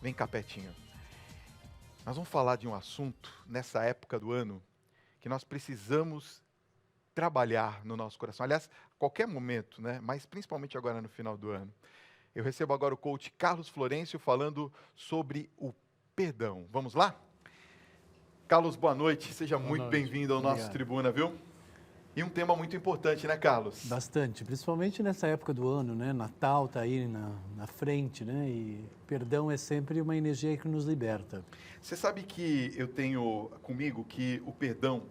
Vem cá pertinho. Nós vamos falar de um assunto nessa época do ano que nós precisamos trabalhar no nosso coração. Aliás, a qualquer momento, né? Mas principalmente agora no final do ano. Eu recebo agora o coach Carlos Florencio falando sobre o perdão. Vamos lá? Carlos, boa noite. Seja Boa muito noite. bem-vindo ao nosso Obrigado. Tribuna, viu? E um tema muito importante, né, Carlos? Bastante, principalmente nessa época do ano, né? Natal está aí na frente, né? E perdão é sempre uma energia que nos liberta. Você sabe que eu tenho comigo que o perdão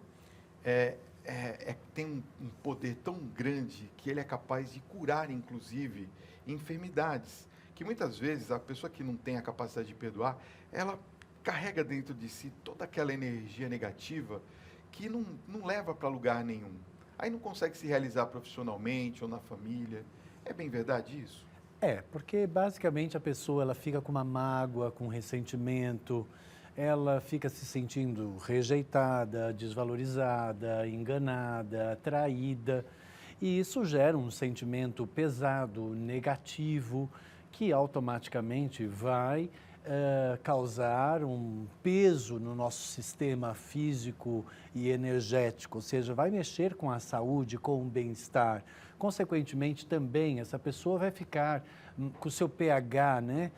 tem um poder tão grande que ele é capaz de curar, inclusive, enfermidades. Que muitas vezes a pessoa que não tem a capacidade de perdoar, ela carrega dentro de si toda aquela energia negativa que não leva para lugar nenhum. Aí não consegue se realizar profissionalmente ou na família. É bem verdade isso? Porque basicamente a pessoa ela fica com uma mágoa, com ressentimento, ela fica se sentindo rejeitada, desvalorizada, enganada, traída. E isso gera um sentimento pesado, negativo, que automaticamente vai causar um peso no nosso sistema físico e energético, ou seja, vai mexer com a saúde, com o bem-estar. Consequentemente, também, essa pessoa vai ficar com o seu pH, né?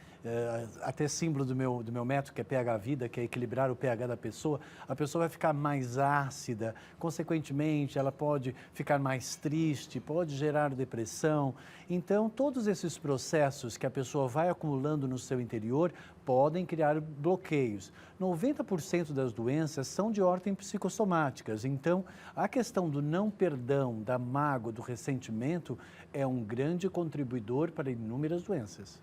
Até símbolo do meu método, que é pH vida, que é equilibrar o pH da pessoa, a pessoa vai ficar mais ácida, consequentemente, ela pode ficar mais triste, pode gerar depressão. Então, todos esses processos que a pessoa vai acumulando no seu interior podem criar bloqueios. 90% das doenças são de ordem psicossomáticas, então a questão do não perdão, da mágoa, do ressentimento é um grande contribuidor para inúmeras doenças.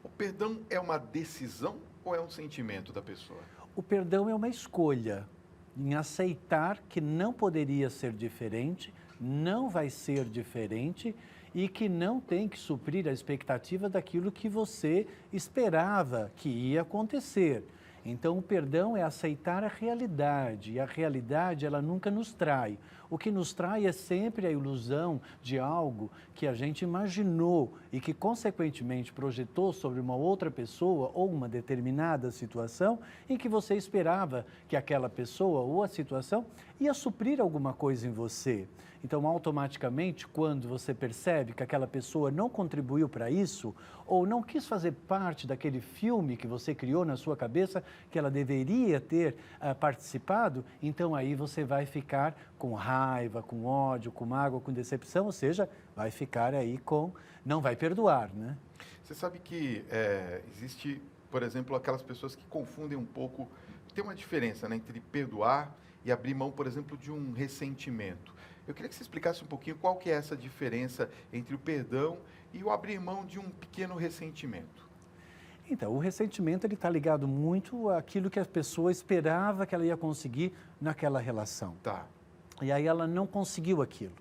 O perdão é uma decisão ou é um sentimento da pessoa? O perdão é uma escolha em aceitar que não poderia ser diferente, não vai ser diferente e que não tem que suprir a expectativa daquilo que você esperava que ia acontecer. Então, o perdão é aceitar a realidade, e a realidade ela nunca nos trai. O que nos trai é sempre a ilusão de algo que a gente imaginou e que, consequentemente, projetou sobre uma outra pessoa ou uma determinada situação em que você esperava que aquela pessoa ou a situação ia suprir alguma coisa em você. Então, automaticamente, quando você percebe que aquela pessoa não contribuiu para isso ou não quis fazer parte daquele filme que você criou na sua cabeça, que ela deveria ter participado, então aí você vai ficar com raiva, com ódio, com mágoa, com decepção, ou seja, vai ficar aí não vai perdoar, né? Você sabe que existe, por exemplo, aquelas pessoas que confundem um pouco, tem uma diferença, né, entre perdoar e abrir mão, por exemplo, de um ressentimento. Eu queria que você explicasse um pouquinho qual que é essa diferença entre o perdão e o abrir mão de um pequeno ressentimento. Então, o ressentimento ele está ligado muito àquilo que a pessoa esperava que ela ia conseguir naquela relação. Tá. E aí ela não conseguiu aquilo.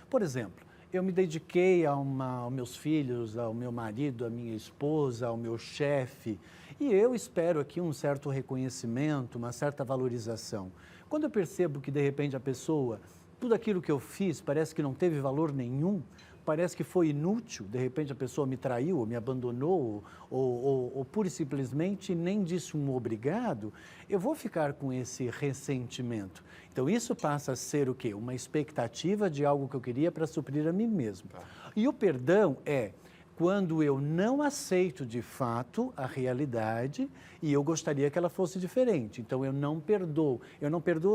Por exemplo, eu me dediquei aos meus filhos, ao meu marido, à minha esposa, ao meu chefe, e eu espero aqui um certo reconhecimento, uma certa valorização. Quando eu percebo que, de repente, a pessoa, tudo aquilo que eu fiz parece que não teve valor nenhum, parece que foi inútil, de repente a pessoa me traiu, ou me abandonou, ou pura e simplesmente nem disse um obrigado, eu vou ficar com esse ressentimento. Então isso passa a ser o quê? Uma expectativa de algo que eu queria para suprir a mim mesmo. Tá. E o perdão é quando eu não aceito de fato a realidade e eu gostaria que ela fosse diferente. Então eu não perdoo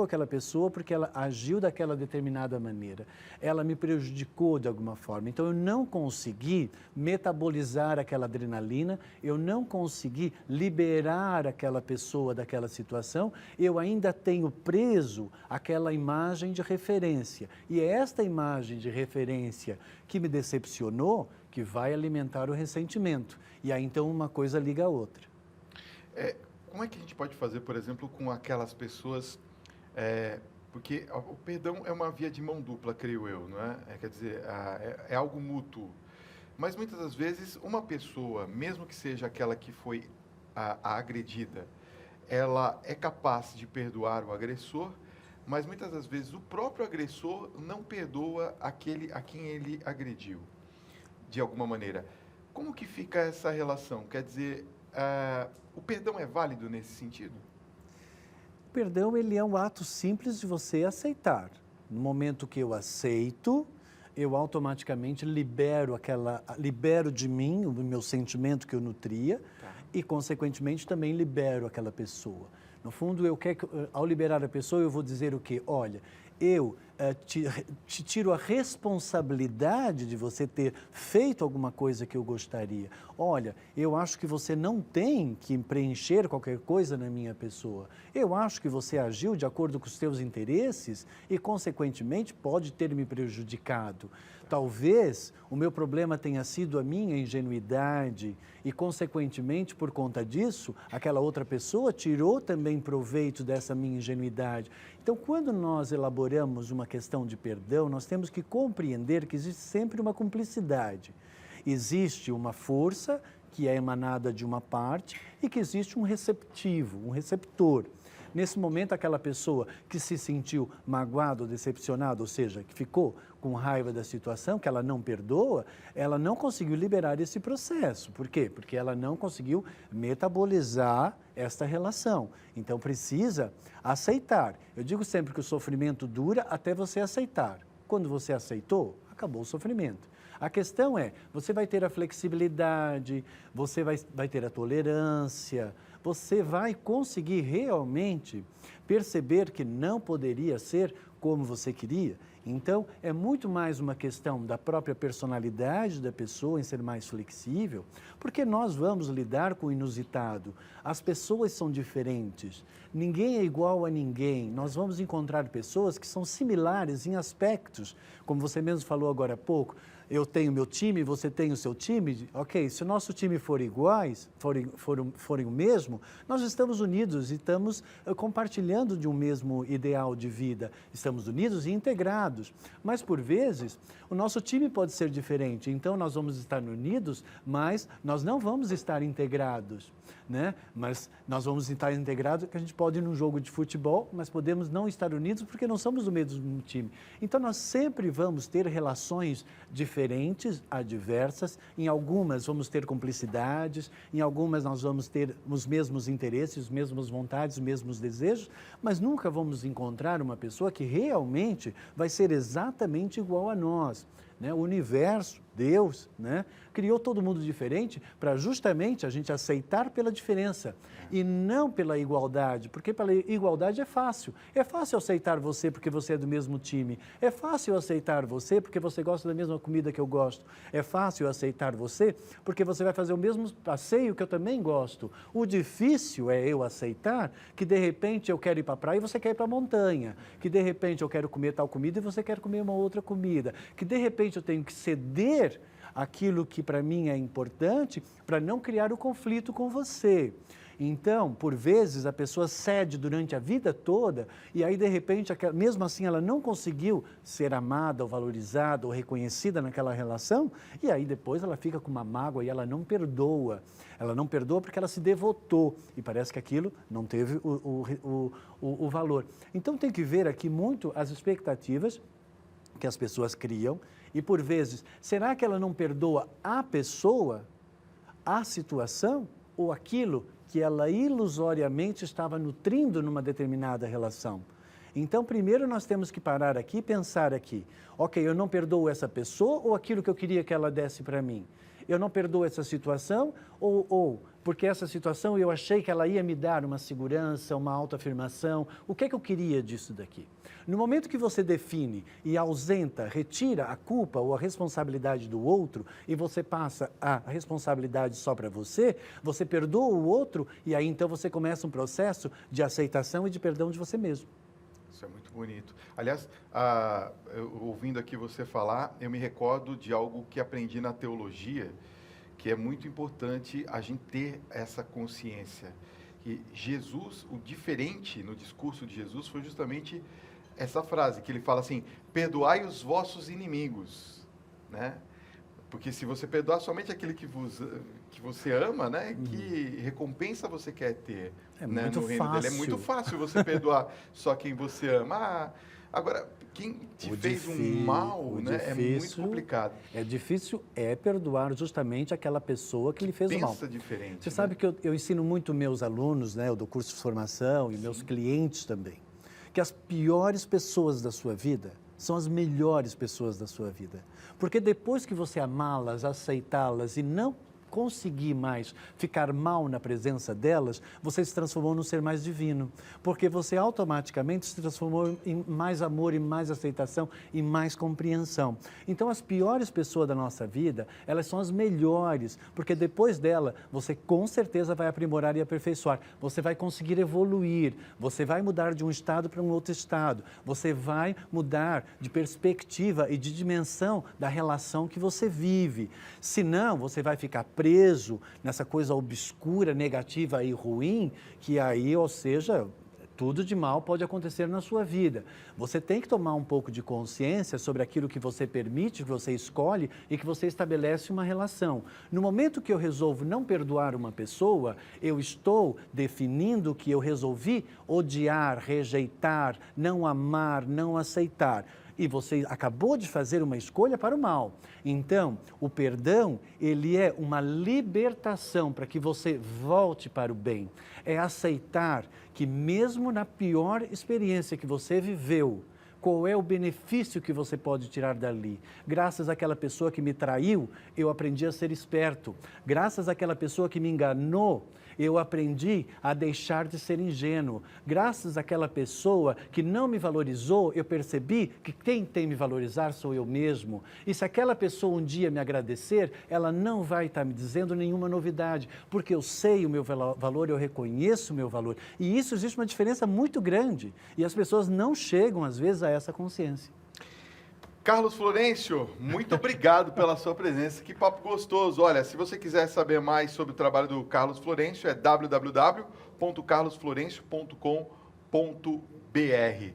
aquela pessoa porque ela agiu daquela determinada maneira. Ela me prejudicou de alguma forma. Então eu não consegui metabolizar aquela adrenalina, eu não consegui liberar aquela pessoa daquela situação, eu ainda tenho preso aquela imagem de referência. E é esta imagem de referência que me decepcionou que vai alimentar o ressentimento. E aí, então, uma coisa liga a outra. Como é que a gente pode fazer, por exemplo, com aquelas pessoas... porque o perdão é uma via de mão dupla, creio eu, não é? Quer dizer, é algo mútuo. Mas, muitas das vezes, uma pessoa, mesmo que seja aquela que foi a agredida, ela é capaz de perdoar o agressor, mas, muitas das vezes, o próprio agressor não perdoa aquele a quem ele agrediu. De alguma maneira. Como que fica essa relação? Quer dizer, o perdão é válido nesse sentido? O perdão, ele é um ato simples de você aceitar. No momento que eu aceito, eu automaticamente libero de mim o meu sentimento que eu nutria e, consequentemente, também libero aquela pessoa. No fundo, ao liberar a pessoa, eu vou dizer o quê? Olha, eu te tiro a responsabilidade de você ter feito alguma coisa que eu gostaria. Olha, eu acho que você não tem que preencher qualquer coisa na minha pessoa. Eu acho que você agiu de acordo com os seus interesses e, consequentemente, pode ter me prejudicado. Talvez o meu problema tenha sido a minha ingenuidade e, consequentemente, por conta disso, aquela outra pessoa tirou também proveito dessa minha ingenuidade. Então, quando nós elaboramos uma questão de perdão, nós temos que compreender que existe sempre uma cumplicidade. Existe uma força que é emanada de uma parte e que existe um receptivo, um receptor. Nesse momento, aquela pessoa que se sentiu magoada ou decepcionada, ou seja, que ficou com raiva da situação, que ela não perdoa, ela não conseguiu liberar esse processo. Por quê? Porque ela não conseguiu metabolizar esta relação. Então, precisa aceitar. Eu digo sempre que o sofrimento dura até você aceitar. Quando você aceitou, acabou o sofrimento. A questão é, você vai ter a flexibilidade, você vai ter a tolerância, você vai conseguir realmente perceber que não poderia ser como você queria. Então, é muito mais uma questão da própria personalidade da pessoa em ser mais flexível, porque nós vamos lidar com o inusitado. As pessoas são diferentes, ninguém é igual a ninguém. Nós vamos encontrar pessoas que são similares em aspectos, como você mesmo falou agora há pouco. Eu tenho meu time, você tem o seu time, ok, se o nosso time for iguais, forem o mesmo, nós estamos unidos e estamos compartilhando de um mesmo ideal de vida, estamos unidos e integrados, mas por vezes o nosso time pode ser diferente, então nós vamos estar unidos, mas nós não vamos estar integrados, né? Mas nós vamos estar integrados, que a gente pode ir num jogo de futebol, mas podemos não estar unidos porque não somos do mesmo time. Então nós sempre vamos ter relações diferentes, adversas, em algumas vamos ter cumplicidades, em algumas nós vamos ter os mesmos interesses, as mesmas vontades, os mesmos desejos, mas nunca vamos encontrar uma pessoa que realmente vai ser exatamente igual a nós. Né? O universo, Deus, né? Criou todo mundo diferente para justamente a gente aceitar pela diferença e não pela igualdade, porque pela igualdade é fácil. É fácil aceitar você porque você é do mesmo time. É fácil aceitar você porque você gosta da mesma comida que eu gosto. É fácil aceitar você porque você vai fazer o mesmo passeio que eu também gosto. O difícil é eu aceitar que de repente eu quero ir para a praia e você quer ir para a montanha, que de repente eu quero comer tal comida e você quer comer uma outra comida, que de repente eu tenho que ceder aquilo que para mim é importante para não criar o conflito com você. Então, por vezes, a pessoa cede durante a vida toda e aí, de repente, mesmo assim ela não conseguiu ser amada ou valorizada ou reconhecida naquela relação e aí depois ela fica com uma mágoa e ela não perdoa. Ela não perdoa porque ela se devotou e parece que aquilo não teve o valor. Então, tem que ver aqui muito as expectativas que as pessoas criam. E, por vezes, será que ela não perdoa a pessoa, a situação ou aquilo que ela ilusoriamente estava nutrindo numa determinada relação? Então, primeiro nós temos que parar aqui e pensar aqui. Ok, eu não perdoo essa pessoa ou aquilo que eu queria que ela desse para mim? Eu não perdoo essa situação ou porque essa situação eu achei que ela ia me dar uma segurança, uma autoafirmação. O que é que eu queria disso daqui? No momento que você define e ausenta, retira a culpa ou a responsabilidade do outro e você passa a responsabilidade só para você, você perdoa o outro e aí então você começa um processo de aceitação e de perdão de você mesmo. Isso é muito bonito. Aliás, ouvindo aqui você falar, eu me recordo de algo que aprendi na teologia, que é muito importante a gente ter essa consciência. Que Jesus, o diferente no discurso de Jesus foi justamente essa frase, que ele fala assim, perdoai os vossos inimigos, né? Porque se você perdoar somente aquele que você ama, né? Que recompensa você quer ter, É né? muito No reino dele. É muito fácil você perdoar só quem você ama. Agora, quem te fez um mal, né? É muito complicado. É difícil perdoar justamente aquela pessoa que lhe fez o mal. Pensa diferente. Você sabe que eu ensino muito meus alunos, né? Eu dou curso de formação e meus clientes também, que as piores pessoas da sua vida são as melhores pessoas da sua vida. Porque depois que você amá-las, aceitá-las e não conseguir mais ficar mal na presença delas, você se transformou num ser mais divino. Porque você automaticamente se transformou em mais amor, e mais aceitação e mais compreensão. Então, as piores pessoas da nossa vida, elas são as melhores, porque depois dela, você com certeza vai aprimorar e aperfeiçoar. Você vai conseguir evoluir, você vai mudar de um estado para um outro estado, você vai mudar de perspectiva e de dimensão da relação que você vive. Senão, você vai ficar preso nessa coisa obscura, negativa e ruim, que aí, ou seja, tudo de mal pode acontecer na sua vida. Você tem que tomar um pouco de consciência sobre aquilo que você permite, que você escolhe e que você estabelece uma relação. No momento que eu resolvo não perdoar uma pessoa, eu estou definindo que eu resolvi odiar, rejeitar, não amar, não aceitar. E você acabou de fazer uma escolha para o mal. Então, o perdão, ele é uma libertação para que você volte para o bem. É aceitar que mesmo na pior experiência que você viveu, qual é o benefício que você pode tirar dali? Graças àquela pessoa que me traiu, eu aprendi a ser esperto. Graças àquela pessoa que me enganou, eu aprendi a deixar de ser ingênuo. Graças àquela pessoa que não me valorizou, eu percebi que quem tem me valorizar sou eu mesmo. E se aquela pessoa um dia me agradecer, ela não vai estar me dizendo nenhuma novidade, porque eu sei o meu valor, eu reconheço o meu valor. E isso existe uma diferença muito grande. E as pessoas não chegam, às vezes, a essa consciência. Carlos Florencio, muito obrigado pela sua presença. Que papo gostoso. Olha, se você quiser saber mais sobre o trabalho do Carlos Florencio, é www.carlosflorencio.com.br.